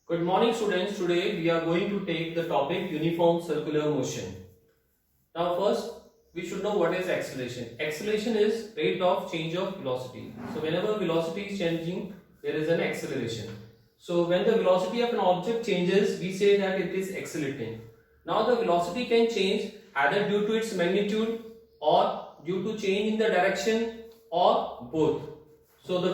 Good morning students. Today we are going to take the topic uniform circular motion. Now first we should know what is acceleration. Acceleration is rate of change of velocity. So whenever velocity is changing there is an acceleration. So when the velocity of an object changes we say that it is accelerating. Now the velocity can change either due to its magnitude or due to change in the direction or both. So the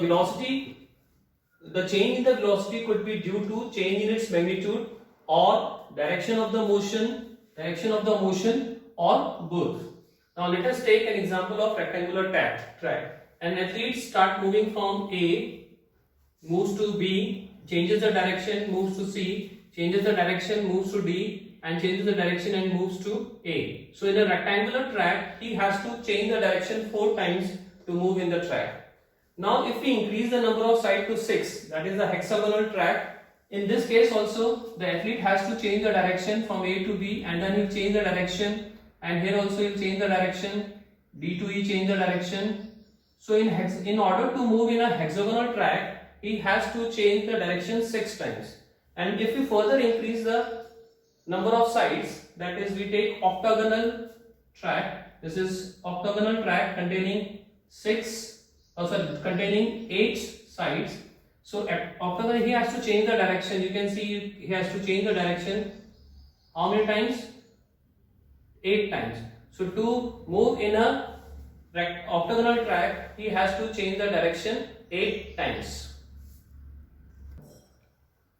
change in the velocity could be due to change in its magnitude or direction of the motion or both. Now let us take an example of rectangular track. An athlete starts moving from A, moves to B, changes the direction, moves to C, changes the direction, moves to D, and changes the direction and moves to A. So in a rectangular track, he has to change the direction 4 times to move in the track. Now if we increase the number of sides to 6, that is the hexagonal track, in this case also the athlete has to change the direction from A to B, and then he will change the direction, and here also he will change the direction, D to E change the direction. So in order to move in a hexagonal track, he has to change the direction 6 times. And if we further increase the number of sides, that is we take octagonal track, this is octagonal track containing containing 8 sides. So at octagon he has to change the direction. You can see he has to change the direction how many times? 8 times. So to move in a octagonal track he has to change the direction 8 times.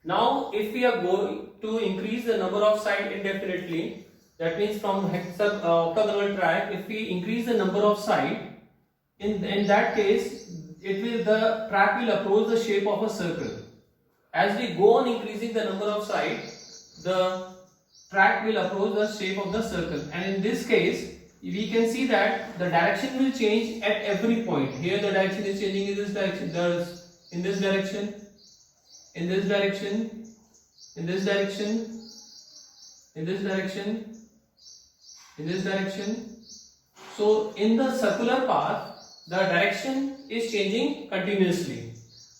Now if we are going to increase the number of sides indefinitely, that means from octagonal track, if we increase the number of sides, in that case the track will approach the shape of a circle. As we go on increasing the number of sides, the track will approach the shape of the circle, and in this case we can see that the direction will change at every point. Here the direction is changing in this direction, in this direction, in this direction, in this direction, in this direction, in this direction. So in the circular path the direction is changing continuously.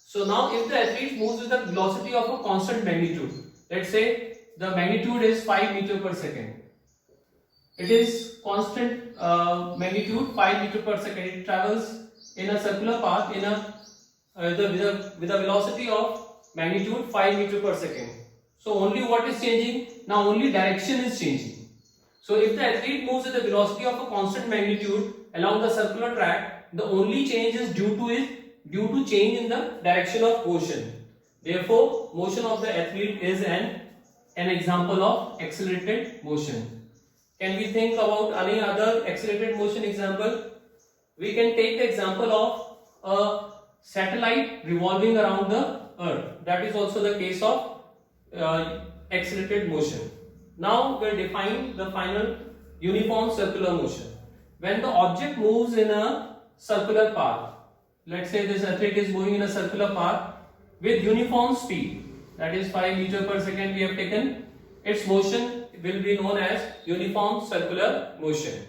So now if the athlete moves with the velocity of a constant magnitude, let's say the magnitude is 5 meter per second. It is constant magnitude 5 meter per second. It travels in a circular path with a velocity of magnitude 5 meter per second. So only what is changing? Now only direction is changing. So if the athlete moves with the velocity of a constant magnitude along the circular track, the only change is due to change in the direction of motion. Therefore, motion of the athlete is an example of accelerated motion. Can we think about any other accelerated motion example? We can take the example of a satellite revolving around the earth. That is also the case of accelerated motion. Now we will define the final uniform circular motion. When the object moves in a circular path, let's say this athlete is moving in a circular path with uniform speed, that is 5 meter per second we have taken, its motion will be known as uniform circular motion.